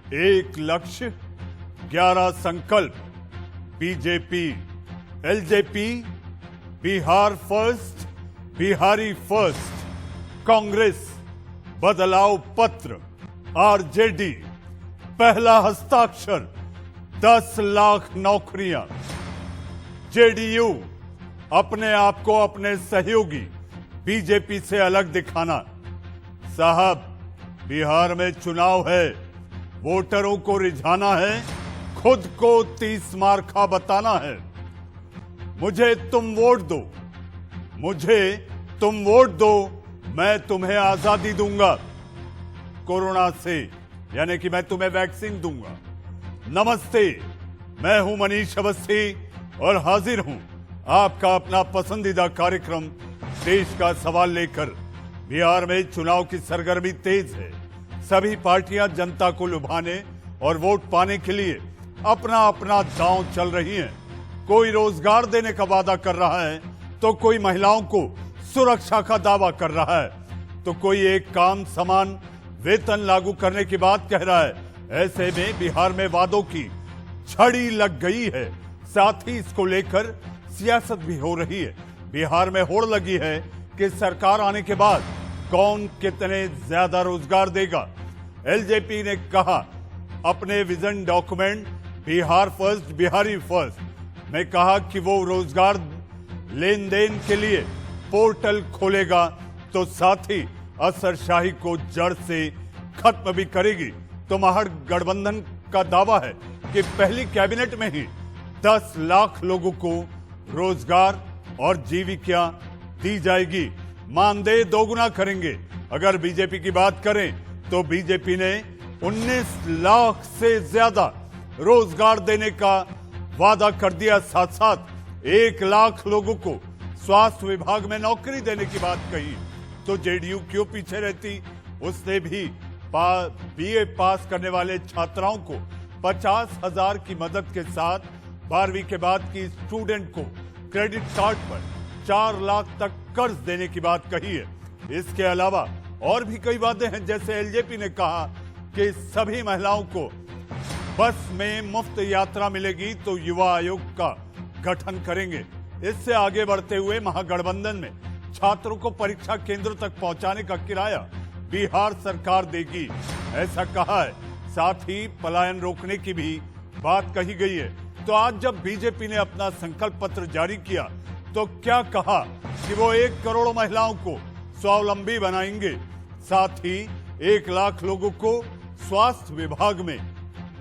एक लक्ष्य, 11 संकल्प। BJP, LJP, Bihar first, Bihari first. Congress, बदलाव पत्र। आरजेडी, पहला हस्ताक्षर, 10 लाख नौकरियां। जेडीयू, अपने आप को अपने सहयोगी बीजेपी से अलग दिखाना। साहब, बिहार में चुनाव है, वोटरों को रिझाना है, खुद को 30 मार्का बताना है। मुझे तुम वोट दो, मुझे तुम वोट दो, मैं तुम्हें आजादी दूंगा कोरोना से, यानी कि मैं तुम्हें वैक्सीन दूंगा। नमस्ते, मैं हूं मनीष अवस्थी और हाजिर हूं आपका अपना पसंदीदा कार्यक्रम देश का सवाल लेकर। बिहार में चुनाव की सरगर्मी तेज है। सभी पार्टियां जनता को लुभाने और वोट पाने के लिए अपना अपना दांव चल रही हैं। कोई रोजगार देने का वादा कर रहा है, तो कोई महिलाओं को सुरक्षा का दावा कर रहा है, तो कोई एक काम समान वेतन लागू करने की बात कह रहा है। ऐसे में बिहार में वादों की छड़ी लग गई है, साथ ही इसको लेकर सियासत भी हो रही है। बिहार में होड़ लगी है कि सरकार आने के बाद कौन कितने ज्यादा रोजगार देगा। एलजेपी ने कहा अपने vision document Bihar first Bihari first में कहा कि वो रोजगार लेन देन के लिए पोर्टल खोलेगा, तो साथ ही असरशाही को जड़ से खत्म भी करेगी। तो महागठबंधन का दावा है कि पहली कैबिनेट में ही 10 लाख लोगों को रोजगार और जीविका दी जाएगी। मानदेय दोगुना करेंगे। अगर बीजेपी की बात करें तो बीजेपी ने 19 लाख से ज्यादा रोजगार देने का वादा कर दिया। साथ साथ 1 लाख लोगों को स्वास्थ्य विभाग में नौकरी देने की बात कही। तो जेडीयू क्यों पीछे रहती? उसने भी बीए पास करने वाले छात्राओं को 50,000 की मदद के साथ 12वीं के बाद की स्टूडेंट को क्रेडिट कार्ड पर 4 लाख तक कर्ज देने की बात कही है। इसके अलावा और भी कई वादे हैं, जैसे एलजेपी ने कहा कि सभी महिलाओं को बस में मुफ्त यात्रा मिलेगी, तो युवा आयोग का गठन करेंगे। इससे आगे बढ़ते हुए महागठबंधन में छात्रों को परीक्षा केंद्र तक पहुंचाने का किराया बिहार सरकार देगी, ऐसा कहा है। साथ ही पलायन रोकने की भी बात कही गई है। तो आज जब बीजेपी ने अपना संकल्प पत्र जारी किया तो क्या कहा कि वो 1 करोड़ महिलाओं को स्वावलंबी बनाएंगे, साथ ही 1 लाख लोगों को स्वास्थ्य विभाग में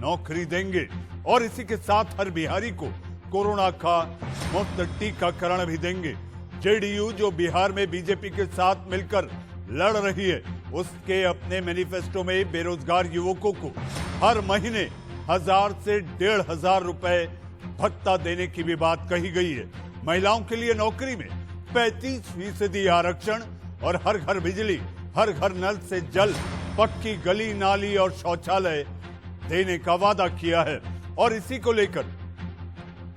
नौकरी देंगे और इसी के साथ हर बिहारी को कोरोना का मुफ्त टीकाकरण भी देंगे। जेडीयू जो बिहार में बीजेपी के साथ मिलकर लड़ रही है, उसके अपने मैनिफेस्टो में बेरोजगार युवकों को हर महीने 1000 से 1500 रुपए भत्ता देने की भी बात कही गई है। महिलाओं के लिए नौकरी में 35% आरक्षण और हर घर बिजली, हर घर नल से जल, पक्की गली नाली और शौचालय देने का वादा किया है। और इसी को लेकर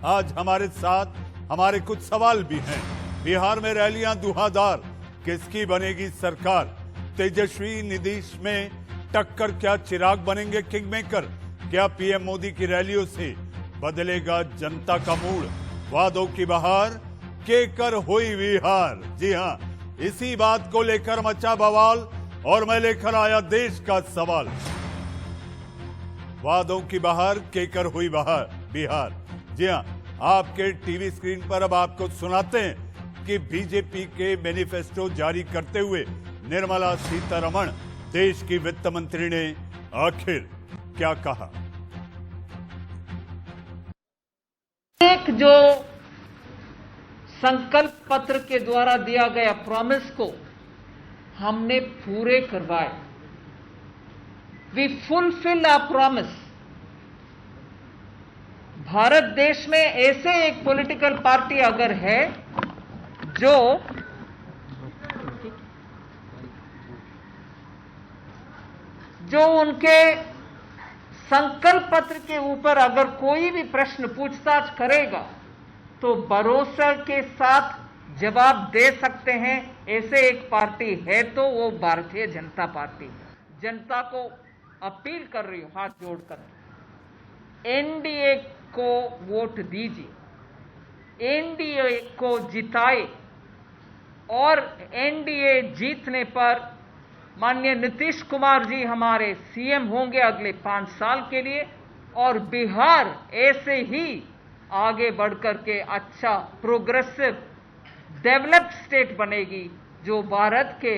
आज हमारे साथ हमारे कुछ सवाल भी हैं। बिहार में रैलियां धुआंधार, किसकी बनेगी सरकार? तेजस्वी नीतीश में टक्कर, क्या चिराग बनेंगे किंग मेकर? क्या पीएम मोदी की रैलियों से बदलेगा जनता का मूड? वादों की बहार, केकर हुई विहार। जी हां, इसी बात को लेकर मचा बवाल और मैं लेकर आया देश का सवाल। वादों की बहार, केकर हुई बहार बिहार। जी हां, आपके टीवी स्क्रीन पर अब आपको सुनाते हैं कि बीजेपी के मैनिफेस्टो जारी करते हुए निर्मला सीतारमण, देश की वित्त मंत्री, ने आखिर क्या कहा। एक जो संकल्प पत्र के द्वारा दिया गया प्रॉमिस को हमने पूरे करवाए। We fulfil our promise. Bharat देश में ऐसे एक पॉलिटिकल पार्टी अगर है जो उनके संकल्प पत्र के ऊपर अगर कोई भी प्रश्न पूछताछ करेगा तो भरोसे के साथ जवाब दे सकते हैं, ऐसे एक पार्टी है तो वो भारतीय जनता पार्टी है। जनता को अपील कर रही हूं हाथ जोड़कर, एनडीए को वोट दीजिए, एनडीए को जिताए और एनडीए जीतने पर माननीय नीतीश कुमार जी हमारे सीएम होंगे अगले 5 साल के लिए और बिहार ऐसे ही आगे बढ़कर के अच्छा प्रोग्रेसिव डेवलप्ड स्टेट बनेगी जो भारत के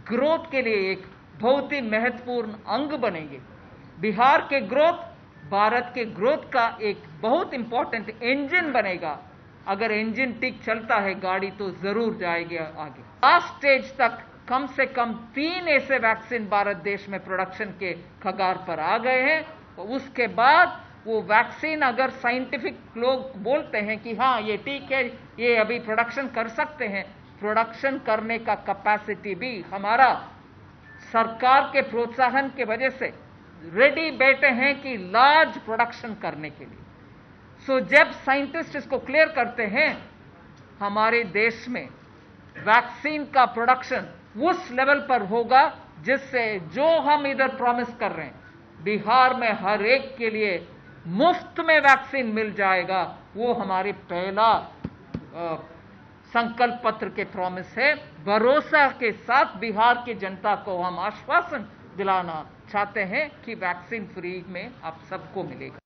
ग्रोथ के लिए एक बहुत ही महत्वपूर्ण अंग बनेंगे। बिहार के ग्रोथ भारत के ग्रोथ का एक बहुत इंपॉर्टेंट इंजन बनेगा। अगर इंजन ठीक चलता है गाड़ी तो जरूर जाएगी आगे। लास्ट स्टेज तक कम से कम 3 ऐसे वैक्सीन भारत देश में प्रोडक्शन के कगार पर आ गए हैं। तो उसके बाद वो वैक्सीन अगर साइंटिफिक लोग बोलते हैं कि हाँ ये ठीक है, ये अभी प्रोडक्शन कर सकते हैं, प्रोडक्शन करने का कैपेसिटी भी हमारा सरकार के प्रोत्साहन के वजह से रेडी बैठे हैं कि लार्ज प्रोडक्शन करने के लिए। सो जब साइंटिस्ट इसको क्लियर करते हैं हमारे देश में वैक्सीन का प्रोडक्शन उस लेवल पर होगा जिससे जो हम इधर प्रॉमिस कर रहे हैं बिहार में हर एक के लिए मुफ्त में वैक्सीन मिल जाएगा, वो हमारी पहला संकल्प पत्र के प्रॉमिस है। भरोसा के साथ बिहार की जनता को हम आश्वासन दिलाना चाहते हैं कि वैक्सीन फ्री में आप सबको मिलेगा।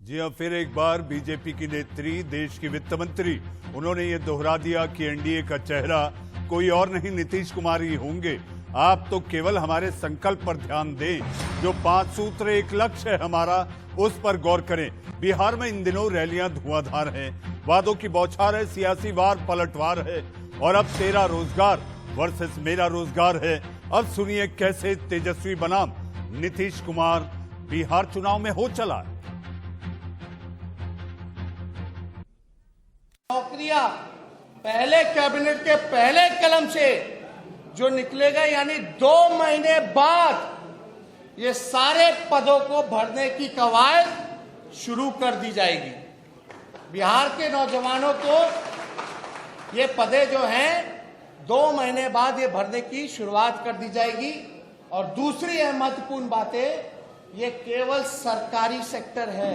जी हाँ, फिर एक बार बीजेपी की नेत्री, देश की वित्त मंत्री, उन्होंने ये दोहरा दिया कि एनडीए का चेहरा कोई और नहीं नीतीश कुमार ही होंगे। आप तो केवल हमारे संकल्प पर ध्यान दें, जो 5 सूत्र एक लक्ष्य है हमारा, उस पर गौर करें। बिहार में इन दिनों रैलियां धुआंधार हैं, वादों की बौछार है, सियासी वार पलटवार है और अब तेरा रोजगार वर्सेस मेरा रोजगार है। अब सुनिए कैसे तेजस्वी बनाम नीतीश कुमार बिहार चुनाव में हो चला है। नौकरियां पहले कैबिनेट के पहले कलम से जो निकलेगा, यानी 2 महीने बाद ये सारे पदों को भरने की कवायद शुरू कर दी जाएगी। बिहार के नौजवानों को ये पदे जो हैं 2 महीने बाद ये भरने की शुरुआत कर दी जाएगी। और दूसरी महत्वपूर्ण बातें, ये केवल सरकारी सेक्टर है।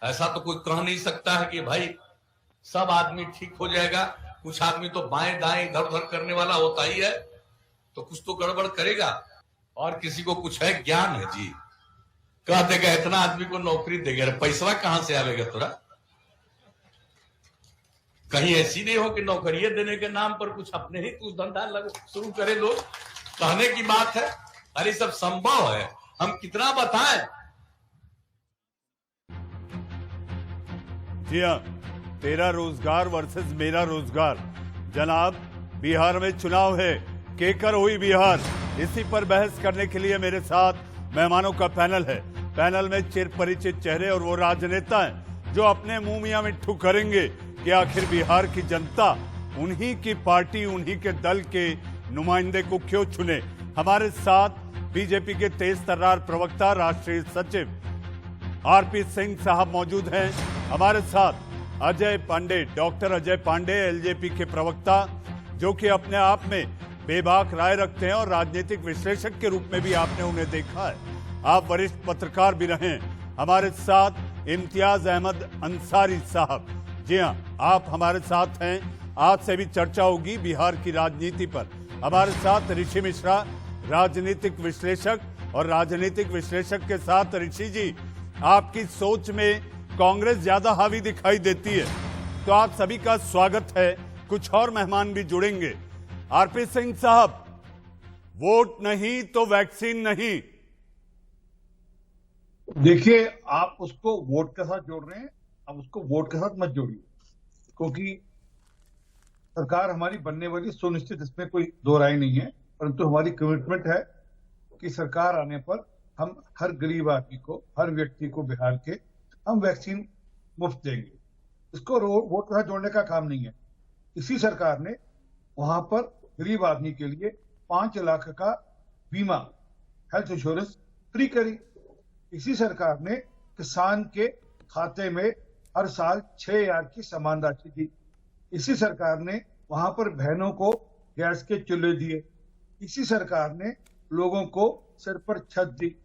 ऐसा तो कोई कह नहीं सकता है कि भाई सब आदमी ठीक हो जाएगा। कुछ आदमी तो बाएं दाएं इधर उधर करने वाला होता ही है, तो कुछ तो गड़बड़ करेगा। और किसी को कुछ है ज्ञान है जी, कह देगा इतना आदमी को नौकरी देगा, पैसा कहां से आवेगा तोरा? कहीं ऐसी नहीं हो कि नौकरी देने के नाम पर कुछ अपने ही कुछ धंधा शुरू करे लोग। कहने की बात है, अरे सब संभव है, हम कितना बताएं। जी हाँ, तेरा रोजगार वर्सेस मेरा रोजगार। जनाब, बिहार में चुनाव है, केकर हुई बिहार, इसी पर बहस करने के लिए मेरे साथ मेहमानों का पैनल है। पैनल में चिर परिचित चेहरे और वो राजनेता हैं जो अपने मुंह मियां मिट्ठू करेंगे कि आखिर बिहार की जनता उन्हीं की पार्टी, उन्हीं के दल के नुमाइंदे को क्यों चुने। हमारे साथ बीजेपी के तेज तर्रार प्रवक्ता, राष्ट्रीय सचिव आरपी सिंह साहब मौजूद हैं। हमारे साथ अजय पांडे, डॉक्टर अजय पांडे, एलजेपी के प्रवक्ता, जो कि अपने आप में बेबाक राय रखते हैं और राजनीतिक विश्लेषक के रूप में भी आपने उन्हें देखा है। आप वरिष्ठ पत्रकार भी रहे। हमारे साथ इम्तियाज अहमद अंसारी साहब, जी हाँ, आप हमारे साथ हैं। आज से भी चर्चा होगी बिहार की राजनीति पर। हमारे साथ ऋषि मिश्रा, राजनीतिक विश्लेषक, और राजनीतिक विश्लेषक के साथ ऋषि जी, आपकी सोच में कांग्रेस ज्यादा हावी दिखाई देती है, तो आप सभी का स्वागत है। कुछ और मेहमान भी जुड़ेंगे। आरपी सिंह साहब, वोट नहीं तो वैक्सीन नहीं। देखिए, आप उसको वोट के साथ जोड़ रहे हैं, अब उसको वोट के साथ मत जोड़िए, क्योंकि सरकार हमारी बनने वाली सुनिश्चित, इसमें कोई दो राय नहीं है। परंतु हमारी कमिटमेंट है कि सरकार आने पर हम हर गरीब आदमी को, हर व्यक्ति को बिहार के हम वैक्सीन मुफ्त देंगे। इसको वोट के साथ जोड़ने का काम नहीं है। इसी सरकार ने वहां पर गरीब आदमी के लिए 5 लाख का बीमा, हेल्थ इंश्योरेंस फ्री करी। इसी सरकार ने किसान के खाते में हर साल 6,000 की समान राशि दी। इसी सरकार ने वहां पर बहनों को गैस के चूल्हे दिए। इसी सरकार ने लोगों को सिर पर छत दी।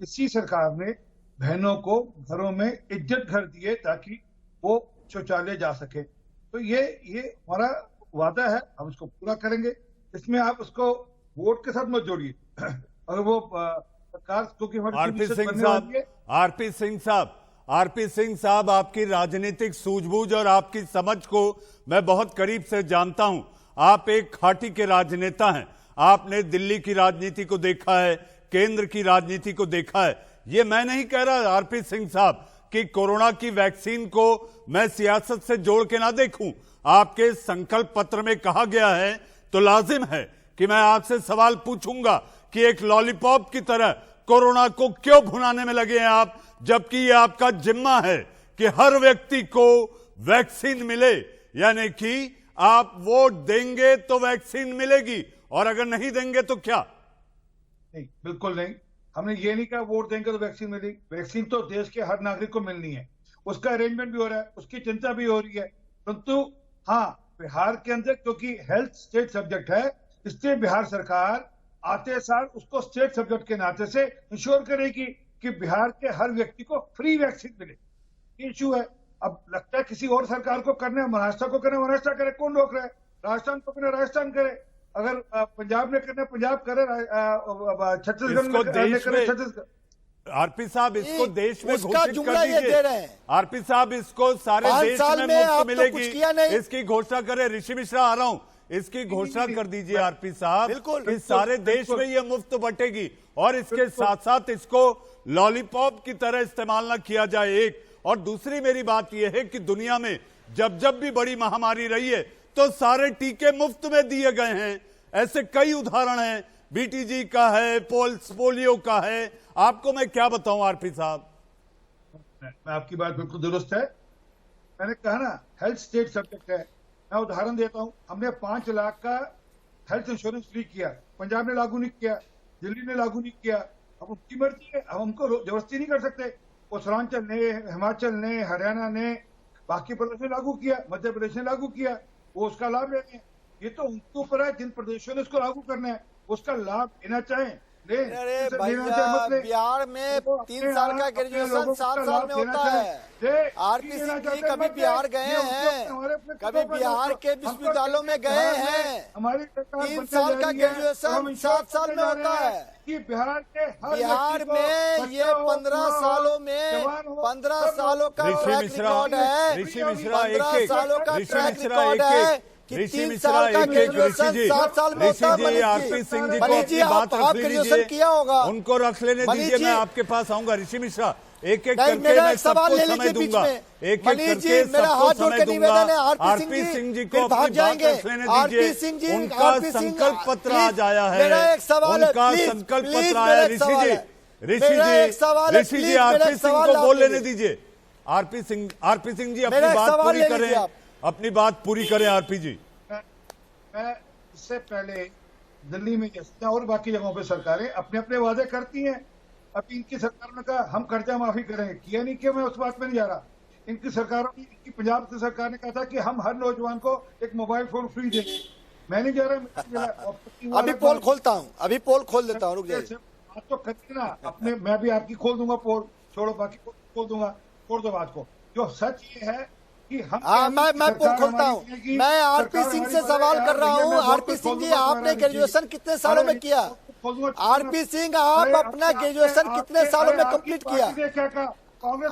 इसी सरकार ने बहनों को घरों में इज्जत घर दिए ताकि वो शौचालय जा सके। तो ये हमारा वादा है, हम इसको पूरा करेंगे। इसमें आप उसको वोट के साथ मत जोड़िए। अगर वो सरकार, क्योंकि आरपी सिंह साहब, आपकी राजनीतिक सूझबूझ और आपकी समझ को मैं बहुत करीब से जानता हूं। आप एक खाटी के राजनेता हैं। आपने दिल्ली की राजनीति को देखा है, केंद्र की राजनीति को देखा है। ये मैं नहीं कह रहा आरपी सिंह साहब कि कोरोना की वैक्सीन को मैं सियासत से जोड़ के ना देखूं। आपके संकल्प पत्र में कहा गया है तो लाजिम है कि मैं आपसे सवाल पूछूंगा कि एक लॉलीपॉप की तरह कोरोना को क्यों भुनाने में लगे हैं आप, जबकि ये आपका जिम्मा है कि हर व्यक्ति को वैक्सीन मिले। यानी कि आप वोट देंगे तो वैक्सीन मिलेगी और अगर नहीं देंगे तो क्या? नहीं, बिल्कुल नहीं। हमने ये नहीं कहा वोट देंगे तो वैक्सीन मिलेगी। वैक्सीन तो देश के हर नागरिक को मिलनी है, उसका अरेंजमेंट भी हो रहा है, उसकी चिंता भी हो रही है। परंतु हाँ, बिहार के अंदर क्योंकि हेल्थ स्टेट सब्जेक्ट है, इसलिए बिहार सरकार आते साल उसको स्टेट सब्जेक्ट के नाते से इंश्योर करेगी कि बिहार के हर व्यक्ति को फ्री वैक्सीन मिले। ये इशू है। अब लगता है किसी और सरकार को करना है, महाराष्ट्र को करना है, महाराष्ट्र करे, कौन रोक रहा है? राजस्थान को करना है, राजस्थान करे। अगर पंजाब ने करना है, पंजाब करे, छत्तीसगढ़ ने करे, छत्तीसगढ़। आरपी साहब, इसको देश में उसका घोषित जुमला कर ये दीजिए। दे रहे हैं। आरपी साहब, इसको सारे 5 देश साल में में मुफ्त आप तो मिलेगी, कुछ किया नहीं। इसकी घोषणा करें। ऋषि मिश्रा आ रहा हूं, इसकी घोषणा कर दीजिए आरपी साहब बिल्कुल, कि सारे देश में ये मुफ्त बटेगी और इसके साथ साथ इसको लॉलीपॉप की तरह इस्तेमाल ना किया जाए। एक और दूसरी मेरी बात यह है कि दुनिया में जब जब भी बड़ी महामारी रही है तो सारे टीके मुफ्त में दिए गए हैं। ऐसे कई उदाहरण हैं, बीटीजी का है, पोलियो का है। आपको मैं क्या बताऊं आरपी साहब? मैं आपकी बात बिल्कुल दुरुस्त है। मैंने कहा ना, हेल्थ स्टेट सब्जेक्ट है। मैं उदाहरण देता हूं, हमने 5 लाख का हेल्थ इंश्योरेंस फ्री किया, पंजाब ने लागू नहीं किया, दिल्ली ने लागू नहीं किया। अब उनकी मर्जी है, हम उनको जबरदस्ती नहीं कर सकते। उत्तरांचल ने, हिमाचल ने, हरियाणा ने, बाकी प्रदेश ने लागू किया, मध्य प्रदेश ने लागू किया, वो उसका लाभ ले रहे हैं। ये तो उनके ऊपर है, जिन प्रदेशों ने इसको लागू करना है उसका लाभ लेना चाहें। अरे भैया, बिहार में 3 साल का ग्रेजुएशन 7 साल में होता है। आरपी सिंह जी कभी बिहार गए हैं? कभी बिहार के विश्वविद्यालयों में गए हैं? 3 साल का ग्रेजुएशन 7 साल में होता है कि बिहार में ये 15 सालों में 15 सालों का ट्रैक रिकॉर्ड है। ऋषि मिश्रा 15 सालों का ट्रैक रिकॉर्ड है कि 3 साल का ग्रेजुएशन 7 साल में होता है। आरपी सिंह जी को अपनी बात रख ग्रेजुएशन किया होगा, उनको रख लेने दीजिए। मैं आपके पास आऊंगा ऋषि मिश्रा, एक एक करके मेरा मैं सवाल सबको ले समय लीजिए बीच दूंगा। में। एक एक मनीष करके जी, मेरा हाथ सबको जोड़ समय के दूंगा। निवेदन है, आरपी सिंह जी को फिर भाग अपनी बात जाएंगे। रख लेने आरपी सिंह दीजिए। जी, उनका आरपी सिंह, संकल्प पत्र आज आया है, मेरा एक सवाल है, उनका प्लीज, संकल्प प्लीज, पत्र आया है। मेरा एक सवाल है। ऋषि जी आरपी सिंह को बोल लेने दीजिए। आरपी सिंह जी अपनी बात पूरी करें, अपनी बात पूरी करें। आरपी जी, मैं इससे पहले दिल्ली में जैसे और बाकी जगहों पे सरकारें अपने अपने वादे करती हैं। अभी इनकी सरकार ने कहा हम कर्जा माफी करेंगे, किया नहीं किया मैं उस बात में नहीं जा रहा। इनकी सरकारों ने, इनकी पंजाब की सरकार ने कहा था कि हम हर नौजवान को एक मोबाइल फोन फ्री देंगे। मैं नहीं जा रहा। अभी पोल खोलता हूँ, अभी पोल खोल देता हूँ, रुक जाइए। बात तो करिए ना अपने, मैं भी आपकी खोल दूंगा पोल, छोड़ो बाकी खोल दूंगा, छोड़ दो बात को। जो सच ये है कि हम मैं पोल खोलता हूँ। मैं आरपी सिंह से सवाल कर रहा हूँ। आरपी सिंह जी, आपने ग्रेजुएशन कितने सालों में किया? आरपी सिंह, आप अपना ग्रेजुएशन कितने सालों में कंप्लीट किया? क्या कहा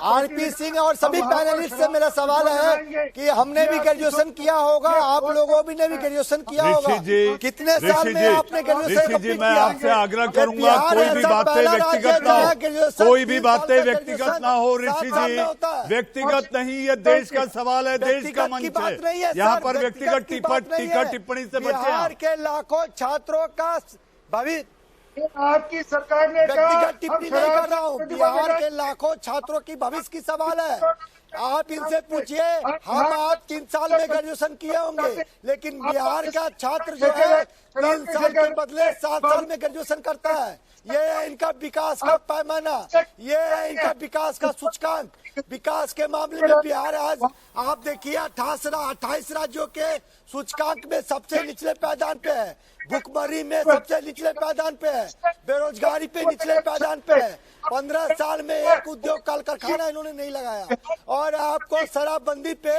आरपी सिंह और सभी पैनलिस्ट से मेरा सवाल है कि हमने भी ग्रेजुएशन किया होगा, आप लोगों भी ने भी ग्रेजुएशन किया होगा। कितने साल में आपने ग्रेजुएशन कंप्लीट किया? मैं आपसे आग्रह करूंगा, कोई भी बातें व्यक्तिगत ना हो, कोई भी बातें व्यक्तिगत ना हो। ऋषि जी, व्यक्तिगत नहीं, ये देश का सवाल है, देश का मंच है। यहाँ पर व्यक्तिगत टिप्पणी से बचे। बिहार के लाखों छात्रों का भविष्य, आपकी सरकार ने व्यक्तिगत टिप्पणी नहीं कर रहा हूँ, बिहार के लाखों छात्रों की भविष्य की सवाल है। आप इनसे पूछिए, हम आप 3 साल में ग्रेजुएशन किए होंगे, लेकिन बिहार का छात्र जो है 3 साल के बदले 7 साल में ग्रेजुएशन करता है। ये है इनका विकास का पैमाना, ये है इनका विकास का सूचकांक। विकास के मामले में बिहार आज आप देखिए 28 राज्यों के सूचकांक में सबसे निचले पायदान पे है, भुखमरी में सबसे निचले पायदान पे है। बेरोजगारी पे निचले पायदान पे है। 15 साल में एक उद्योग कल कारखाना इन्होंने नहीं लगाया। और आपको शराबबंदी पे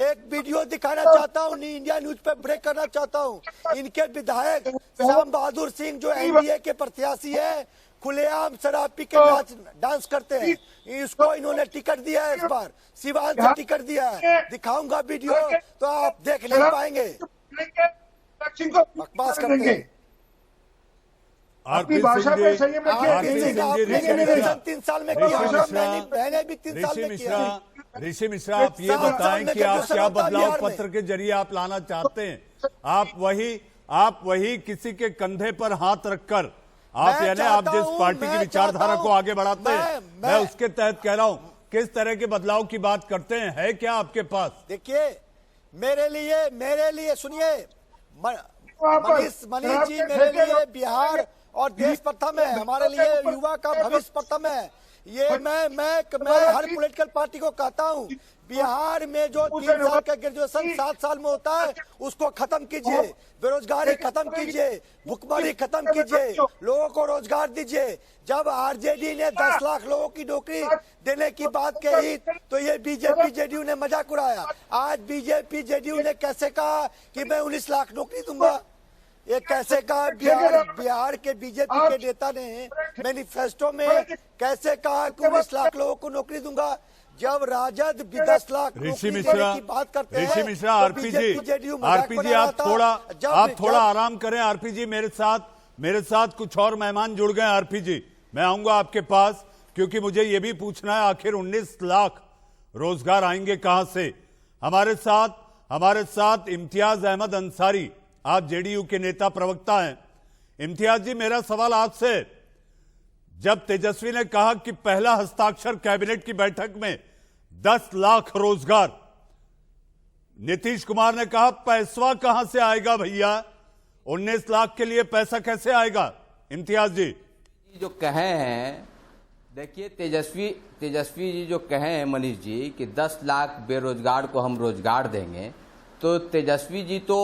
एक वीडियो दिखाना चाहता हूँ, इंडिया न्यूज पे ब्रेक करना चाहता हूँ। इनके विधायक श्याम बहादुर सिंह जो एनडीए के प्रत्याशी है, खुलेआम शराब पी के डांस करते हैं। इसको इन्होंने टिकट दिया है, इस बार सिवान से टिकट दिया है। दिखाऊंगा वीडियो तो आप देख नहीं पाएंगे। बकवास करते हैं। आरपी भाषा पे संयम रखिए। आरपी सिंह जी, ऋषि मिश्रा, 3 साल में किया, मैंने भी 3 साल में किया। ऋषि मिश्रा, आप ये बताएं कि आप क्या बदलाव पत्र के जरिए आप लाना चाहते हैं। आप वही किसी के कंधे पर हाथ रखकर आप यानी आप जिस पार्टी की विचारधारा को आगे बढ़ाते हैं, मैं उसके तहत कह रहा हूं, किस तरह के बदलाव की बात करते हैं, है क्या आपके पास? देखिए, मेरे लिए सुनिए, मनीष जी, मेरे लिए बिहार और देश प्रथम है, हमारे लिए युवा का भविष्य प्रथम है। ये मैं हर पॉलिटिकल पार्टी को कहता हूँ, बिहार में जो 3 साल का ग्रेजुएशन 7 साल में होता है उसको खत्म कीजिए, बेरोजगारी खत्म कीजिए, भुखमरी खत्म कीजिए, लोगों को रोजगार दीजिए। जब आरजेडी ने 10 लाख लोगों की नौकरी देने की बात कही तो ये बीजेपी जेडीयू ने मजाक उड़ाया। आज बीजेपी जेडीयू ने कैसे कहा कि मैं 19 लाख नौकरी दूंगा? ये कैसे कहा? बिहार के बीजेपी के नेता ने मैनिफेस्टो में कैसे कहा कि 19 लाख लोगों को नौकरी दूंगा? जब राजद 10 लाख ऋषि मिश्रा, की बात करते हैं, ऋषि मिश्रा, आरपी जी आप थोड़ा आराम करें। आरपी जी, मेरे साथ कुछ और मेहमान जुड़ गए। आरपी जी, मैं आऊंगा आपके पास, क्योंकि मुझे ये भी पूछना है आखिर 19 लाख रोजगार आएंगे कहां से। हमारे साथ इम्तियाज अहमद अंसारी, आप जेडीयू के नेता प्रवक्ता हैं। इम्तियाज जी, मेरा सवाल आपसे, जब तेजस्वी ने कहा कि पहला हस्ताक्षर कैबिनेट की बैठक में 10 लाख रोजगार, नीतीश कुमार ने कहा पैसा कहां से आएगा भैया, 19 लाख के लिए पैसा कैसे आएगा? इम्तियाज जी जो कहे हैं, देखिए तेजस्वी जी जो कहे हैं मनीष जी कि 10 लाख बेरोजगार को हम रोजगार देंगे, तो तेजस्वी जी तो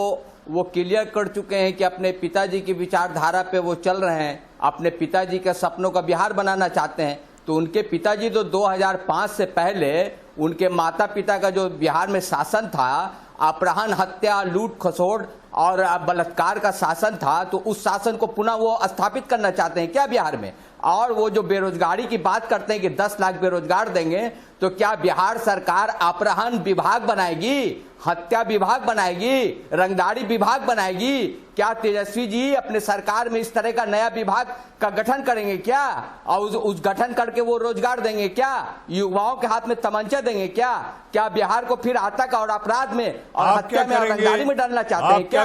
वो क्लियर कर चुके हैं कि अपने पिताजी की विचारधारा पे वो चल रहे हैं, अपने पिताजी के सपनों का बिहार बनाना चाहते हैं। तो उनके पिताजी तो 2005 से पहले उनके माता पिता का जो बिहार में शासन था, अपहरण, हत्या, लूट खसोड़ और बलात्कार का शासन था, तो उस शासन को पुनः वो स्थापित करना चाहते हैं क्या बिहार में? और वो जो बेरोजगारी की बात करते हैं कि 10 लाख बेरोजगार देंगे, तो क्या बिहार सरकार अपहरण विभाग बनाएगी, हत्या विभाग बनाएगी, रंगदारी विभाग बनाएगी? क्या तेजस्वी जी अपने सरकार में इस तरह का नया विभाग का गठन करेंगे क्या? और उस गठन करके वो रोजगार देंगे क्या? युवाओं के हाथ में तमंचा देंगे क्या? क्या बिहार को फिर आतंक और अपराध में और हत्या में और रंगदारी में डालना चाहते हैं क्या?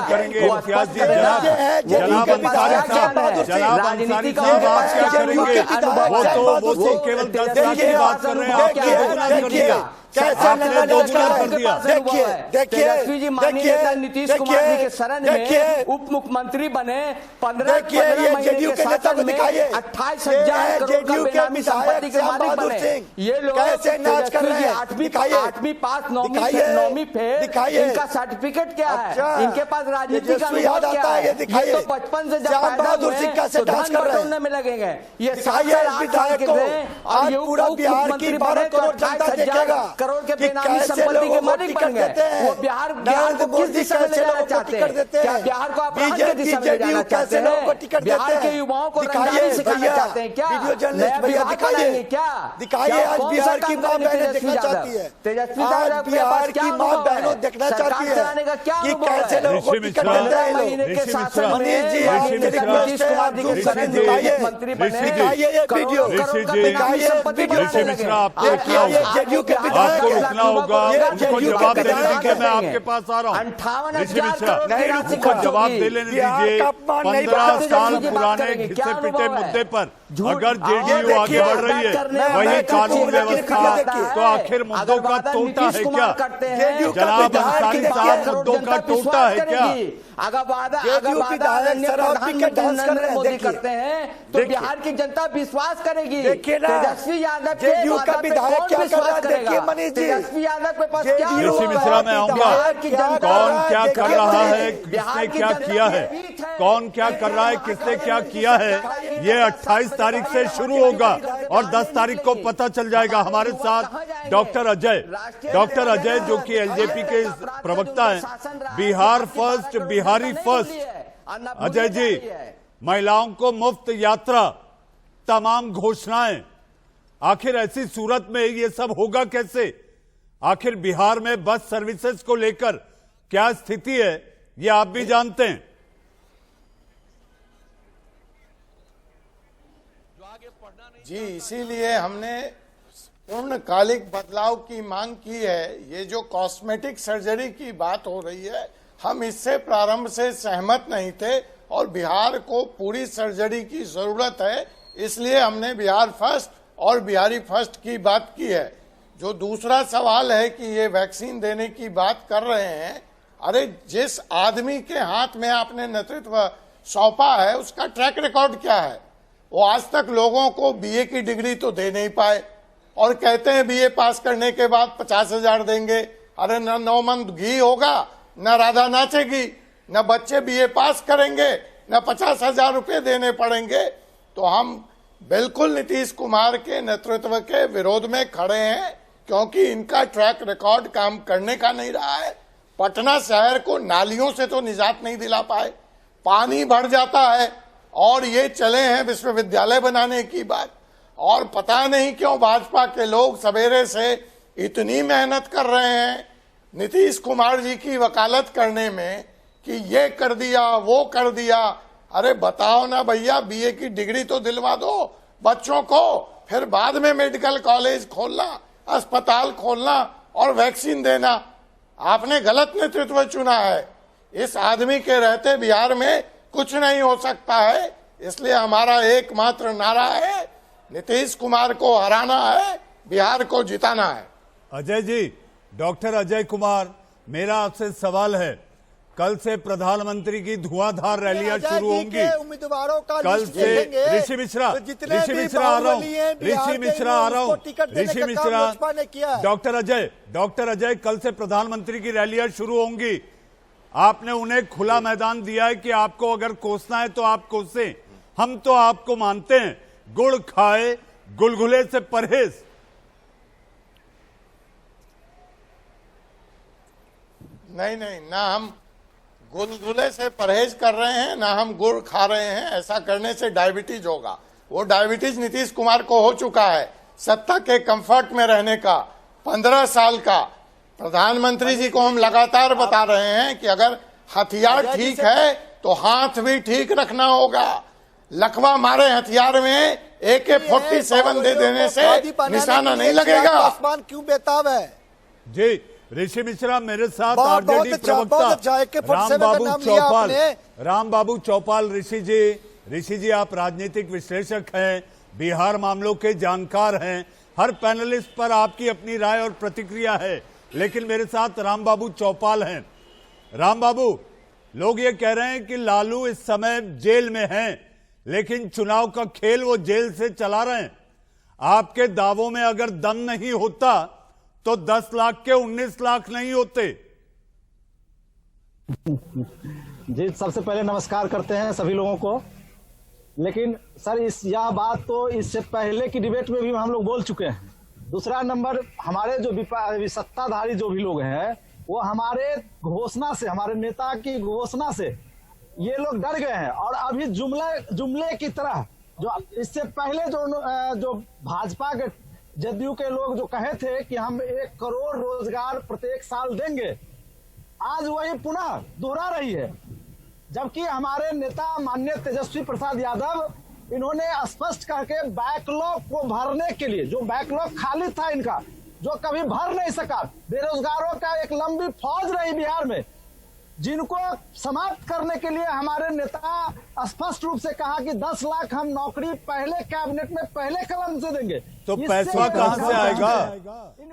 राजनीति का वो तो केवल 10 लाख की बात कर रहे हैं, आपने दोगुना कर दिया। तेजस्वी जी माननीय नेता नीतीश कुमार जी के शरण में उप मुख्यमंत्री बने, 15 महीने के शासन में 28,000 करोड़ का बेनामी संपत्ति के मालिक बने। ये लोग तेजस्वी जी 8वीं पास 9वीं फेल, इनका सर्टिफिकेट क्या है? इनके पास राजनीति का अनुभव क्या है? ये तो बचपन से जब पैदा हुए तो धन बटोरने में लगेंगे। ये 7 साल 8 साल के थे और ये उप मुख्यमंत्री बने तो 28,000 करोड़ के बेनामी संपत्ति के मालिक बन गए। वो बिहार को किस दिशा में ले जाना चाहते हैं? क्या बिहार को अपराध के दिशा में ले जाना चाहते हैं? बिहार के युवाओं को रंगदारी सिखाना चाहते हैं क्या? नया विभाग बनाएंगे क्या? दिखाइए, आज बिहार की मां बहनें देखना चाहती है, तेजस्वी आज बिहार की मां बहनों देखना चाहती है कि कैसे लोगों को टिकट देते हैं। महीने के शासन मनीष जी, में नीतीश कुमार जी के शरण में मंत्री बने, दिखाइए ये वीडियो, दिखाइए ऋषि मिश्रा, आपको रुकना होगा, उनको जवाब देने दीजिए। मैं आपके पास आ रहा हूँ। ऋषि मिश्रा, उनको जवाब दे लेने दीजिए। 15 साल पुराने घिसे पिटे मुद्दे पर अगर जेडीयू आगे बढ़ रही है, वही कानून व्यवस्था, तो आखिर मुद्दों का टोटा है क्या? जनाब अंसारी साहब, मुद्दों का टोटा है क्या? अगर वादा नरेंद्र मोदी करते हैं तो बिहार की जनता विश्वास करेगी। तेजस्वी यादव के वादा पे कौन विश्वास करेगा? मनीष जी, तेजस्वी यादव के पास JDU क्या ऋषि होगा? मिश्रा मैं आऊंगा। बिहार की जनता कौन क्या कर रहा है, बिहार किसने की क्या जनता किया है, की जीत है। कौन क्या कर रहा है, किसने क्या किया है, ये 28 तारीख से शुरू होगा और 10 तारीख को पता चल जाएगा। हमारे साथ डॉक्टर अजय जो कि एलजेपी के प्रवक्ता हैं, बिहार फर्स्ट, बिहारी फर्स्ट। अजय जी, महिलाओं को मुफ्त यात्रा, तमाम घोषणाएं, आखिर ऐसी सूरत में ये सब होगा कैसे? आखिर बिहार में बस सर्विसेज को लेकर क्या स्थिति है, ये आप भी जानते हैं। जी, इसीलिए हमने पूर्णकालिक बदलाव की मांग की है। ये जो कॉस्मेटिक सर्जरी की बात हो रही है, हम इससे प्रारंभ से सहमत नहीं थे और बिहार को पूरी सर्जरी की जरूरत है। इसलिए हमने बिहार फर्स्ट और बिहारी फर्स्ट की बात की है। जो दूसरा सवाल है कि ये वैक्सीन देने की बात कर रहे हैं, अरे जिस आदमी के हाथ में आपने नेतृत्व सौंपा है उसका ट्रैक रिकॉर्ड क्या है? वो आज तक लोगों को बीए की डिग्री तो दे नहीं पाए और कहते हैं बीए पास करने के बाद 50,000 देंगे। अरे न 9 मन घी होगा, न राधा नाचेगी, न बच्चे बीए पास करेंगे, न 50,000 रुपये देने पड़ेंगे। तो हम बिल्कुल नीतीश कुमार के नेतृत्व के विरोध में खड़े हैं, क्योंकि इनका ट्रैक रिकॉर्ड काम करने का नहीं रहा है। पटना शहर को नालियों से तो निजात नहीं दिला पाए, पानी भर जाता है और ये चले हैं विश्वविद्यालय बनाने की बात। और पता नहीं क्यों भाजपा के लोग सवेरे से इतनी मेहनत कर रहे हैं नीतीश कुमार जी की वकालत करने में कि ये कर दिया, वो कर दिया। अरे बताओ ना भैया, बीए की डिग्री तो दिलवा दो बच्चों को, फिर बाद में मेडिकल कॉलेज खोलना, अस्पताल खोलना और वैक्सीन देना। आपने गलत नेतृत्व चुना है। इस आदमी के रहते बिहार में कुछ नहीं हो सकता है। इसलिए हमारा एकमात्र नारा है, नीतीश कुमार को हराना है, बिहार को जिताना है। अजय जी, डॉक्टर अजय कुमार, मेरा आपसे सवाल है, कल से प्रधानमंत्री की धुआंधार रैलियां शुरू होंगी। उम्मीदवारों का कल लिस्ट से देखेंगे। ऋषि मिश्रा तो जितने ऋषि भी मिश्रा आ रहा हूं, बाहुबली हैं, बिहार ऋषि के, मिश्रा आ रहा हूं, उनको टिकट देने ऋषि का काम मिश्रा, लोजपा ने किया है। डॉक्टर अजय, कल से प्रधानमंत्री की रैलियां शुरू होंगी। आपने उन्हें खुला मैदान दिया है कि आपको अगर कोसना है तो आप कोसें, हम तो आपको मानते हैं। गुड़ खाए, गुलगुले से परहेज। नहीं, ना हम गुलगुले से परहेज कर रहे हैं, ना हम गुड़ खा रहे हैं। ऐसा करने से डायबिटीज होगा। वो डायबिटीज नीतीश कुमार को हो चुका है, सत्ता के कंफर्ट में रहने का 15 साल का। प्रधानमंत्री जी को हम लगातार बता रहे हैं कि अगर हथियार ठीक है तो हाथ भी ठीक रखना होगा। लकवा मारे हथियार में AK-47 दे देने से निशाना नहीं लगेगा। आसमान क्यों बेताब है? जी, ऋषि मिश्रा मेरे साथ बहुत आरजेडी अच्छा, बहुत अच्छा। AK-47 राम बाबू चौपाल। ऋषि जी आप राजनीतिक विश्लेषक हैं, बिहार मामलों के जानकार हैं, हर पैनलिस्ट पर आपकी अपनी राय और प्रतिक्रिया है, लेकिन मेरे साथ राम बाबू चौपाल हैं। राम बाबू, लोग ये कह रहे हैं कि लालू इस समय जेल में हैं, लेकिन चुनाव का खेल वो जेल से चला रहे हैं। आपके दावों में अगर दम नहीं होता तो 10 लाख के 19 लाख नहीं होते। जी, सबसे पहले नमस्कार करते हैं सभी लोगों को। लेकिन सर, यह बात तो इससे पहले की डिबेट में भी हम लोग बोल चुके हैं। दूसरा नंबर, हमारे जो सत्ताधारी जो भी लोग हैं, वो हमारे घोषणा से, हमारे नेता की घोषणा से ये लोग डर गए हैं। और अभी जुमले की तरह जो इससे पहले जो भाजपा के, जदयू के लोग जो कहे थे कि हम 1 करोड़ रोजगार प्रत्येक साल देंगे, आज वही पुनः दोहरा रही है। जबकि हमारे नेता माननीय तेजस्वी प्रसाद यादव, इन्होंने स्पष्ट करके बैकलॉग को भरने के लिए, जो बैकलॉग खाली था इनका, जो कभी भर नहीं सका, बेरोजगारों का एक लंबी फौज रही बिहार में, जिनको समाप्त करने के लिए हमारे नेता स्पष्ट रूप से कहा कि 10 लाख हम नौकरी पहले कैबिनेट में पहले कलम से देंगे। तो पैसा कहां से आएगा?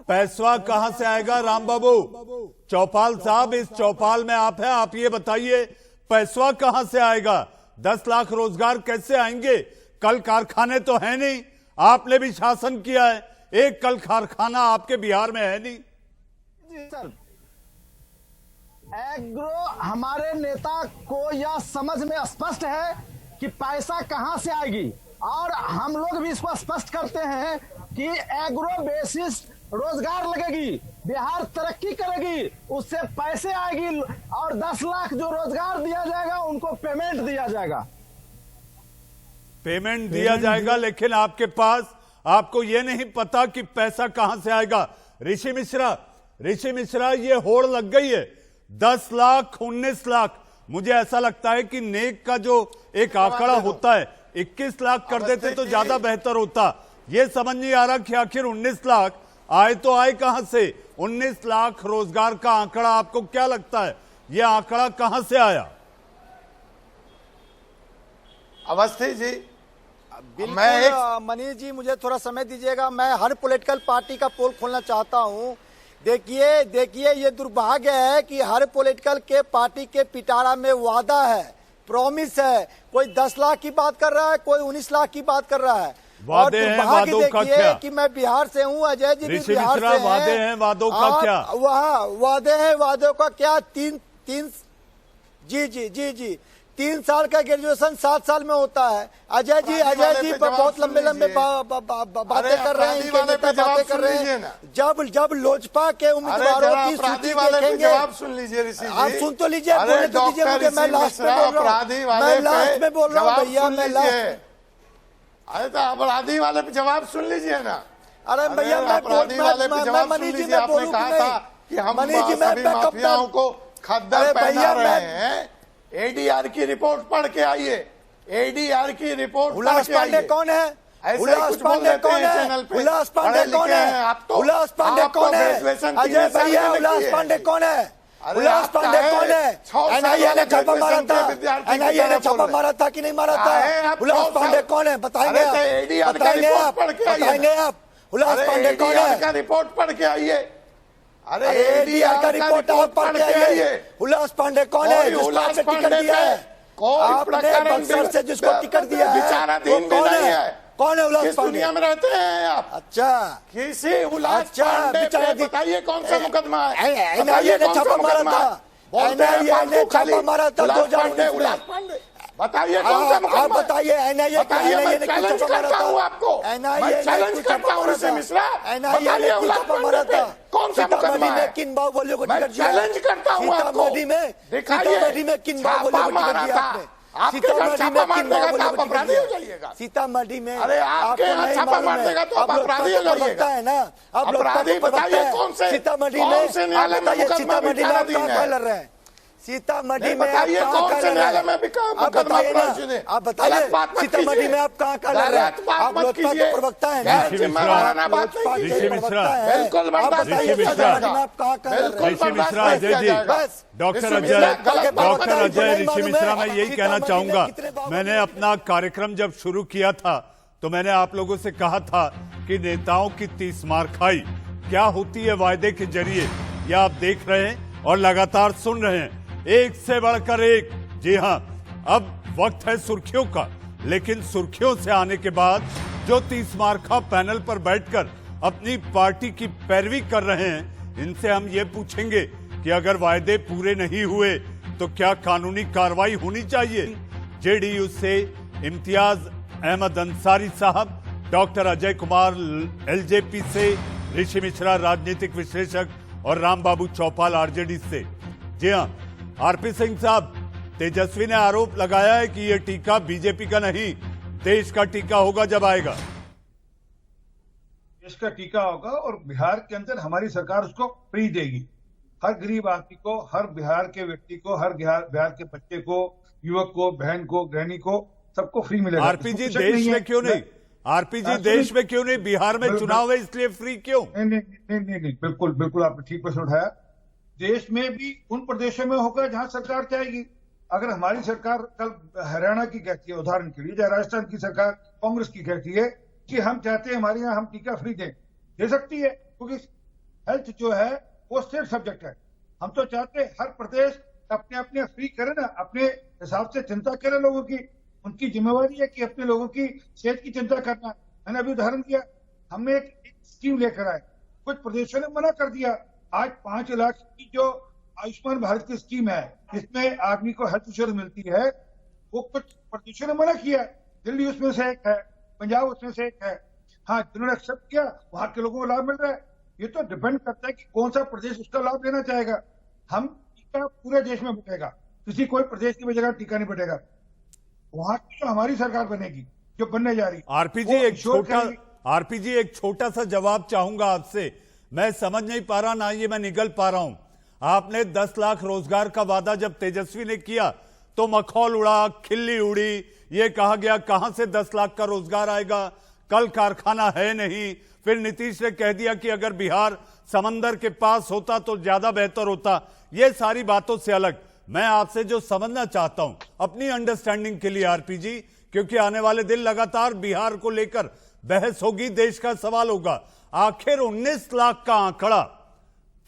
पैसा कहां से आएगा? राम बाबू चौपाल साहब, इस चौपाल में आप हैं, आप ये बताइए पैसा कहां से आएगा? 10 लाख रोजगार कैसे आएंगे? कल कारखाने तो है नहीं, आपने भी शासन किया है, एक कल कारखाना आपके बिहार में है नहीं। जी सर, एग्रो हमारे नेता को यह समझ में स्पष्ट है कि पैसा कहां से आएगी, और हम लोग भी इसको स्पष्ट करते हैं कि एग्रो बेसिस रोजगार लगेगी, बिहार तरक्की करेगी, उससे पैसे आएगी, और 10 लाख जो रोजगार दिया जाएगा उनको पेमेंट दिया जाएगा। पेमेंट दिया जाएगा, लेकिन आपके पास आपको यह नहीं पता कि पैसा कहां से आएगा। ऋषि मिश्रा ये होड़ लग गई है 10 लाख 19 लाख। मुझे ऐसा लगता है कि नेक का जो एक आंकड़ा होता है 21 लाख कर देते तो ज्यादा बेहतर होता। ये समझ नहीं आ रहा कि आखिर 19 लाख आए तो आए कहां से। 19 लाख रोजगार का आंकड़ा आपको क्या लगता है, यह आंकड़ा कहां से आया? अवस्थी जी, बिल्कुल मनीष जी, मुझे थोड़ा समय दीजिएगा। मैं हर पॉलिटिकल पार्टी का पोल खोलना चाहता हूं। देखिए ये दुर्भाग्य है कि हर पॉलिटिकल के पार्टी के पिटारा में वादा है, प्रॉमिस है। कोई 10 लाख की बात कर रहा है, कोई 19 लाख की बात कर रहा है। और दुर्भाग्य देखिए कि मैं बिहार से हूँ, अजय जी भी बिहार से वादे हैं, वादों का क्या? वहाँ वादे हैं, वादों का क्या? तीन जी 3 साल का ग्रेजुएशन 7 साल में होता है। अजय जी बहुत लंबे बातें कर रहे हैं, बातें कर रहे हैं। जब लोजपा के उम्मीदवारों की सूची देखेंगे, जवाब सुन लीजिए ऋषि जी। आप सुन तो लीजिए, बोलने तो दीजिए मुझे। मैं लास्ट में बोल रहा हूँ भैया, मैं लास्ट। अरे तो अपराधी वाले पे जवाब सुन लीजिए ना। अरे भैया अपराधी वाले पे जवाब सुन लीजिए। आपने कहा था कि हम सभी माफियाओं को खद्दर पहना रहे हैं। एडीआर की रिपोर्ट पढ़ के आइए, एडीआर की रिपोर्ट। उल्लास पांडे कौन है? उल्लास पांडे कौन है? उल्लास पांडे कौन है? उल्लास पांडे कौन है? अजय भैया, उल्लास पांडे कौन है? उल्लास पांडे कौन है? एनआईए ने छापा मारा था, एनआईए ने छापा मारा था कि नहीं मारा था? उल्लास पांडे कौन है? बताएंगे आप? उल्लास पांडे कौन है? रिपोर्ट पढ़ के आइए। अरे एडीआर का रिपोर्ट आप पढ़ के आइए। उल्लास पांडे कौन है जिसको आपने टिकट दिया है? आपने बक्सर से जिसको टिकट दिया है विचाराधीन कौन है? कौन है उल्लास पांडे? दुनिया में रहते हैं आप? अच्छा, किसी उल्लास पांडे पे बताइए कौन सा मुकदमा है? एनआईए ने छापा मारा था, एनआईए ने छापा मारा था 2019 में। बताइए कौन सा मुकदमा? आप बताइए। एनआईए ने चैलेंज करता हूँ आपको, मैं चैलेंज करता हूँ ऋषि मिश्रा। बताइए उल्लास पांडे पे कौन सा मुकदमा है? किन बाहुबलियों को मैं टिकट दिया? चैलेंज करता हूँ आपको। सीतामढ़ी में किन बाहुबलियों को टिकट दिया आपने? सीतामढ़ी में किन बाहुबलियों को टिकट दिया? सीतामढ़ी में अरे आपके यहाँ छापा मार देगा तो आप अपराधी हो जाइएगा। है ना, आप लोग अपराधी बताइए कौन से सीतामढ़ी में? सीतामढ़ी में आप कहाँ लड़ रहे हैं? सीतामढ़ी में बताइए कौन से न्यायालय में भी आप बताइए ना, आप बताइए सीतामढ़ी में आप कहाँ लड़ रहे हैं? आप लोकसभा के प्रवक्ता हैं ना? ऋषि मिश्रा, अजय जी, डॉक्टर अजय, ऋषि मिश्रा, मैं यही कहना चाहूंगा। मैंने अपना कार्यक्रम जब शुरू किया था तो मैंने आप लोगों से कहा था कि नेताओं की 30 मार खाई क्या होती है वायदे के जरिए, यह आप देख रहे हैं और लगातार सुन रहे हैं, एक से बढ़कर एक। जी हां, अब वक्त है सुर्खियों का, लेकिन सुर्खियों से आने के बाद जो 30 मार्खा पैनल पर बैठकर अपनी पार्टी की पैरवी कर रहे हैं, इनसे हम ये पूछेंगे कि अगर वायदे पूरे नहीं हुए तो क्या कानूनी कार्रवाई होनी चाहिए। जेडीयू से इम्तियाज अहमद अंसारी साहब, डॉक्टर अजय कुमार एलजेपी से, ऋषि मिश्रा राजनीतिक विश्लेषक और रामबाबू चौपाल आरजेडी से। जी हां, आरपी सिंह साहब, तेजस्वी ने आरोप लगाया है कि यह टीका बीजेपी का नहीं, देश का टीका होगा जब आएगा। देश का टीका होगा और बिहार के अंदर हमारी सरकार उसको फ्री देगी। हर गरीब आदमी को, हर बिहार के व्यक्ति को, हर बिहार के बच्चे को, युवक को, बहन को, गृहिणी को, सबको फ्री मिलेगा। आरपीजी देश में क्यों नहीं? आरपीजी देश में क्यों नहीं? बिहार में चुनाव है इसलिए फ्री क्यों? नहीं, बिल्कुल आपने ठीक प्रश्न उठाया। देश में भी उन प्रदेशों में होगा जहां सरकार चाहेगी। अगर हमारी सरकार कल हरियाणा की कहती है, उदाहरण के लिए, या राजस्थान की सरकार कांग्रेस की कहती है कि हम चाहते हैं हमारे यहाँ हम टीका फ्री दें, दे सकती है, क्योंकि हेल्थ जो है वो स्टेट सब्जेक्ट है। हम तो चाहते हैं हर प्रदेश अपने फ्री करे ना, अपने हिसाब से चिंता करे लोगों की। उनकी जिम्मेवारी है कि अपने लोगों की सेहत की चिंता करना। मैंने अभी उदाहरण दिया, हमने एक स्कीम लेकर आए। कुछ प्रदेशों ने मना कर दिया। आज 5 लाख की जो आयुष्मान भारत की स्कीम है, जिसमें आदमी को हेल्थ इंश्योरेंस मिलती है, वो कुछ प्रदेशों ने मना किया। दिल्ली उसमें से एक है, पंजाब उसमें से एक है। हाँ, जिन्होंने एक्सेप्ट किया वहां के लोगों को लाभ मिल रहा है। ये तो डिपेंड करता है कि कौन सा प्रदेश उसका लाभ लेना चाहेगा। हम टीका पूरे देश में बटेगा, किसी कोई प्रदेश की जगह टीका नहीं बटेगा। वहां की जो हमारी सरकार बनेगी, जो बनने जा रही, आरपीजी एक छोटा सा जवाब चाहूंगा आपसे। मैं समझ नहीं पा रहा, ना ये मैं निगल पा रहा हूं। आपने 10 लाख रोजगार का वादा जब तेजस्वी ने किया तो मखौल उड़ा, खिल्ली उड़ी, ये कहा गया कहां से 10 लाख का रोजगार आएगा, कल कारखाना है नहीं। फिर नीतीश ने कह दिया कि अगर बिहार समंदर के पास होता तो ज्यादा बेहतर होता। ये सारी बातों से अलग मैं आपसे जो समझना चाहता हूं अपनी अंडरस्टैंडिंग के लिए आरपीजी, क्योंकि आने वाले दिन लगातार बिहार को लेकर बहस होगी, देश का सवाल होगा, आखिर 19 लाख का आंकड़ा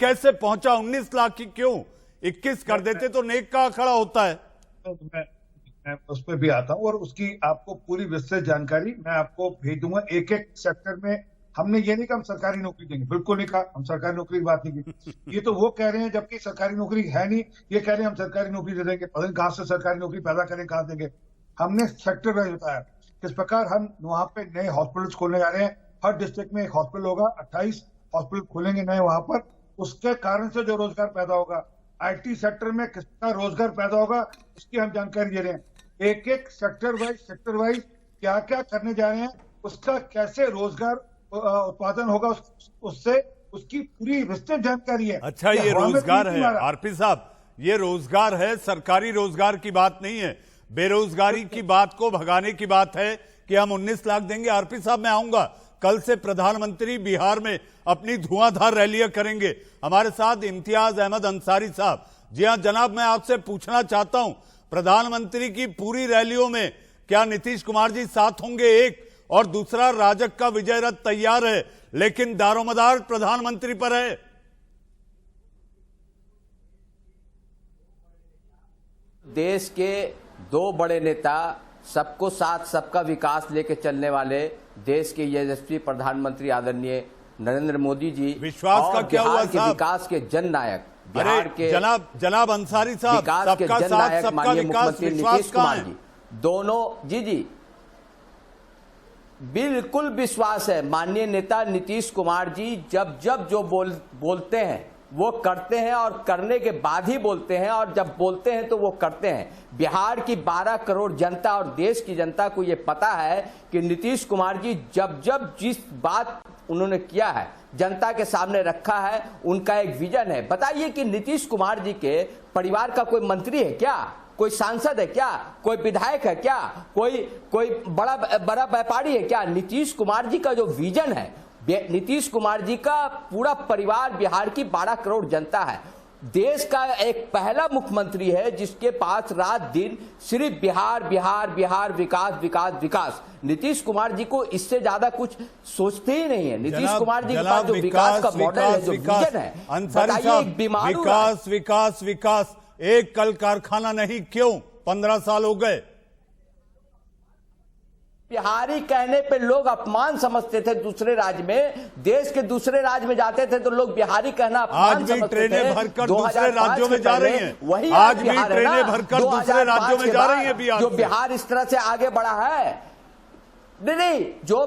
कैसे पहुंचा? 19 लाख की क्यों 21 कर देते तो नेक का आंकड़ा होता है। मैं उस पर भी आता हूं और उसकी आपको पूरी विस्तृत जानकारी मैं आपको भेज दूंगा। एक एक सेक्टर में हमने ये नहीं कहा हम सरकारी नौकरी देंगे, बिल्कुल नहीं कहा, हम सरकारी नौकरी की बात नहीं की। ये तो वो कह रहे हैं जबकि सरकारी नौकरी है नहीं, ये कह रहे हैं हम सरकारी नौकरी दे देंगे। पता नहीं कहां से सरकारी नौकरी पैदा करें, कहां देंगे। हमने सेक्टर वाइज बताया किस प्रकार हम वहां पे नए हॉस्पिटल्स खोलने जा रहे हैं। हर डिस्ट्रिक्ट में एक हॉस्पिटल होगा, 28 हॉस्पिटल खोलेंगे नए वहां पर। उसके कारण से जो रोजगार पैदा होगा, आईटी सेक्टर में किस प्रकार रोजगार पैदा होगा, उसकी हम जानकारी दे रहे हैं। एक एक सेक्टर वाइज क्या क्या करने जा रहे हैं, उसका कैसे रोजगार उत्पादन होगा, उससे उसकी पूरी विस्तृत जानकारी है। अच्छा, ये रोजगार है आरपी साहब, ये रोजगार है, सरकारी रोजगार की बात नहीं है, बेरोजगारी की बात को भगाने की बात है कि हम 19 लाख देंगे। आरपी साहब, मैं आऊंगा, कल से प्रधानमंत्री बिहार में अपनी धुआंधार रैलियां करेंगे। हमारे साथ इम्तियाज अहमद अंसारी साहब। जी हां जनाब, मैं आपसे पूछना चाहता हूं, प्रधानमंत्री की पूरी रैलियों में क्या नीतीश कुमार जी साथ होंगे? एक और दूसरा, राजग का विजय रथ तैयार है लेकिन दारोमदार प्रधानमंत्री पर है। देश के 2 बड़े नेता, सबको साथ सबका विकास लेके चलने वाले देश के यशस्वी प्रधानमंत्री आदरणीय नरेंद्र मोदी जी, विश्वास का क्या हुआ साहब? विकास के जननायक बिहार के जनाब अंसारी साहब, विकास के जननायक माननीय मुख्यमंत्री नीतीश कुमार जी, दोनों जी बिल्कुल विश्वास है। माननीय नेता नीतीश कुमार जी जब जो बोलते हैं वो करते हैं, और करने के बाद ही बोलते हैं, और जब बोलते हैं तो वो करते हैं। बिहार की 12 करोड़ जनता और देश की जनता को ये पता है कि नीतीश कुमार जी जब जिस बात उन्होंने किया है, जनता के सामने रखा है, उनका एक विजन है। बताइए कि नीतीश कुमार जी के परिवार का कोई मंत्री है क्या, कोई सांसद है क्या, कोई विधायक है क्या, कोई बड़ा व्यापारी है क्या? नीतीश कुमार जी का जो विजन है, नीतीश कुमार जी का पूरा परिवार, बिहार की 12 करोड़ जनता है, देश का एक पहला मुख्यमंत्री है जिसके पास रात दिन सिर्फ बिहार बिहार बिहार, विकास विकास विकास। नीतीश कुमार जी को इससे ज्यादा कुछ सोचते ही नहीं है। नीतीश कुमार जी के पास जो विकास का मॉडल है, जो विजन है, विकास विकास विकास, एक कल कारखाना नहीं, क्यों 15 साल हो गए? बिहारी कहने पे लोग अपमान समझते थे। दूसरे राज्य में, देश के दूसरे राज्य में जाते थे तो लोग बिहारी कहना अपमान समझते थे। आज भी ट्रेनें भरकर दूसरे राज्यों में जा रही हैं। वही आज भी ट्रेनें भरकर दूसरे राज्यों में जा रही हैं बिहार, जो बिहार इस तरह से आगे बढ़ा है। नहीं, जो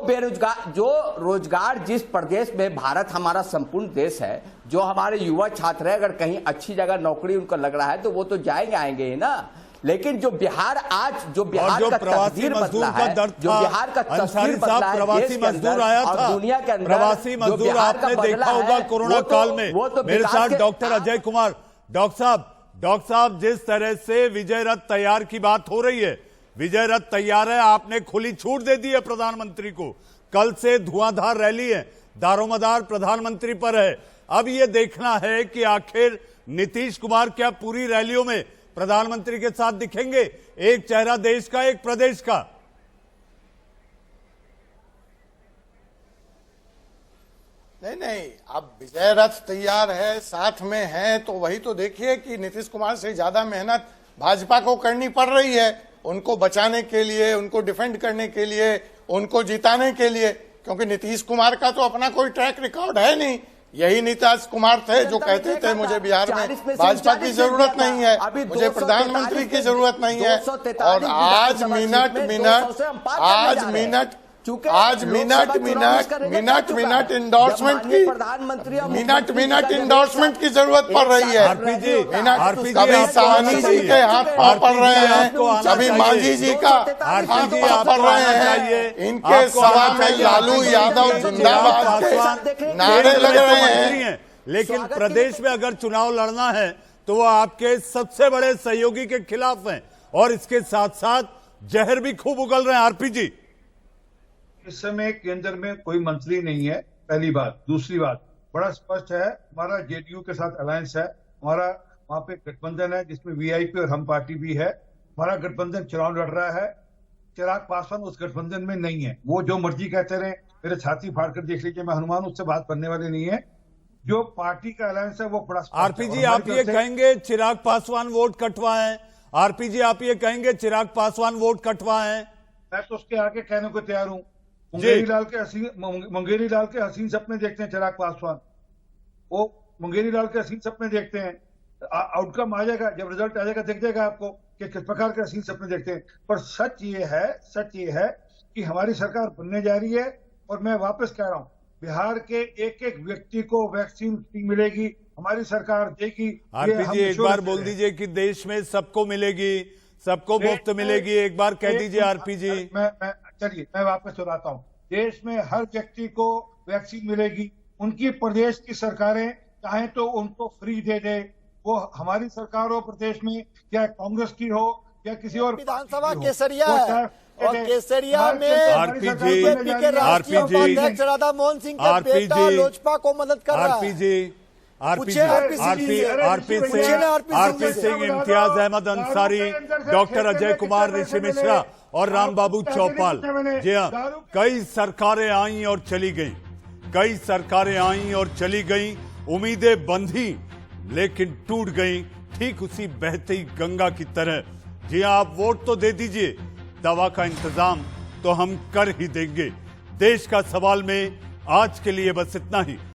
रोजगार जिस प्रदेश में, भारत हमारा संपूर्ण देश है, जो हमारे युवा छात्र है, अगर कहीं अच्छी जगह नौकरी उनको लग रहा है तो वो तो आएंगे ही ना। लेकिन जो बिहार आज, जो बिहार का तस्वीर बदला है, जो बिहार का तस्वीर बदला है, प्रवासी मजदूर आया था, दुनिया के अंदर प्रवासी मजदूर आपने देखा होगा कोरोना काल में। मेरे साथ डॉक्टर अजय कुमार। डॉक्टर साहब, जिस तरह से विजय रथ तैयार की बात हो रही है, विजय रथ तैयार है, आपने खुली छूट दे दी है प्रधानमंत्री को। कल से धुआंधार रैली है, दारोमदार प्रधानमंत्री पर है। अब यह देखना है कि आखिर नीतीश कुमार क्या पूरी रैलियों में प्रधानमंत्री के साथ दिखेंगे? एक चेहरा देश का, एक प्रदेश का। नहीं, अब विजय रथ तैयार है, साथ में है, तो वही तो देखिए कि नीतीश कुमार से ज्यादा मेहनत भाजपा को करनी पड़ रही है, उनको बचाने के लिए, उनको डिफेंड करने के लिए, उनको जिताने के लिए। क्योंकि नीतीश कुमार का तो अपना कोई ट्रैक रिकॉर्ड है नहीं। यही नीतीश कुमार थे जो कहते थे मुझे बिहार में भाजपा की जरूरत नहीं है, मुझे प्रधानमंत्री की जरूरत नहीं है। और आज मिनट इंडोर्समेंट की जरूरत पड़ रही है। कभी साहनी जी के हाथ पांव पड़ रहे हैं, कभी मांझी जी का हाथ पांव पड़ रहे हैं। इनके सभा में लालू यादव जिंदाबाद के नारे लग रहे हैं। लेकिन प्रदेश में अगर चुनाव लड़ना है तो वो आपके सबसे बड़े सहयोगी के खिलाफ हैं और इसके साथ साथ जहर भी खूब उगल रहे हैं। आरपी जी, इस समय केंद्र में कोई मंत्री नहीं है, पहली बात। दूसरी बात बड़ा स्पष्ट है, हमारा जेडीयू के साथ अलायंस है, हमारा वहां पे गठबंधन है जिसमें वीआईपी और हम पार्टी भी है। हमारा गठबंधन चुनाव लड़ रहा है, चिराग पासवान उस गठबंधन में नहीं है। वो जो मर्जी कहते रहे, मेरे छाती फाड़ कर देख लीजिए, मैं हनुमान, उससे बात करने वाले नहीं है। जो पार्टी का अलायंस है वो बड़ा स्पष्ट है। आरपी जी, आप ये कहेंगे चिराग पासवान वोट कटवाएं? आरपी जी, आप ये कहेंगे चिराग पासवान वोट कटवाएं? मैं तो उसके आगे कहने को तैयार हूँ। मुंगेरी लाल के हसीन सपने देखते हैं चिराग पासवान, वो मुंगेरी लाल के हसीन सपने देखते हैं। आउटकम आ जाएगा, जब रिजल्ट आ जाएगा देख जाएगा आपको कि किस प्रकार के हसीन सपने देखते हैं। पर सच ये है कि हमारी सरकार बनने जा रही है और मैं वापस कह रहा हूँ, बिहार के एक एक व्यक्ति को वैक्सीन फ्री मिलेगी, हमारी सरकार देगी। आरपी जी, एक बार बोल दीजिए कि देश में सबको मिलेगी, सबको मुफ्त मिलेगी, एक बार कह दीजिए आरपी जी। चलिए मैं वापस दोहराता हूँ, देश में हर व्यक्ति को वैक्सीन मिलेगी। उनकी प्रदेश की सरकारें चाहे तो उनको फ्री दे दे, वो हमारी सरकार हो प्रदेश में, क्या कांग्रेस की हो या किसी और विधानसभा केसरिया है और केसरिया में आरपी जी, बीजेपी के राष्ट्रीय उपाध्यक्ष राधा मोहन सिंह का बेटा लोजपा को मदद कर रहा है। आरपी सिंह, इम्तियाज अहमद अंसारी, डॉक्टर अजय कुमार, ऋषि मिश्रा और रामबाबू चौपाल। जी हाँ, कई सरकारें आई और चली गई, उम्मीदें बंधी लेकिन टूट गई, ठीक उसी बहती गंगा की तरह। जी हाँ, आप वोट तो दे दीजिए, दवा का इंतजाम तो हम कर ही देंगे। देश का सवाल में आज के लिए बस इतना ही।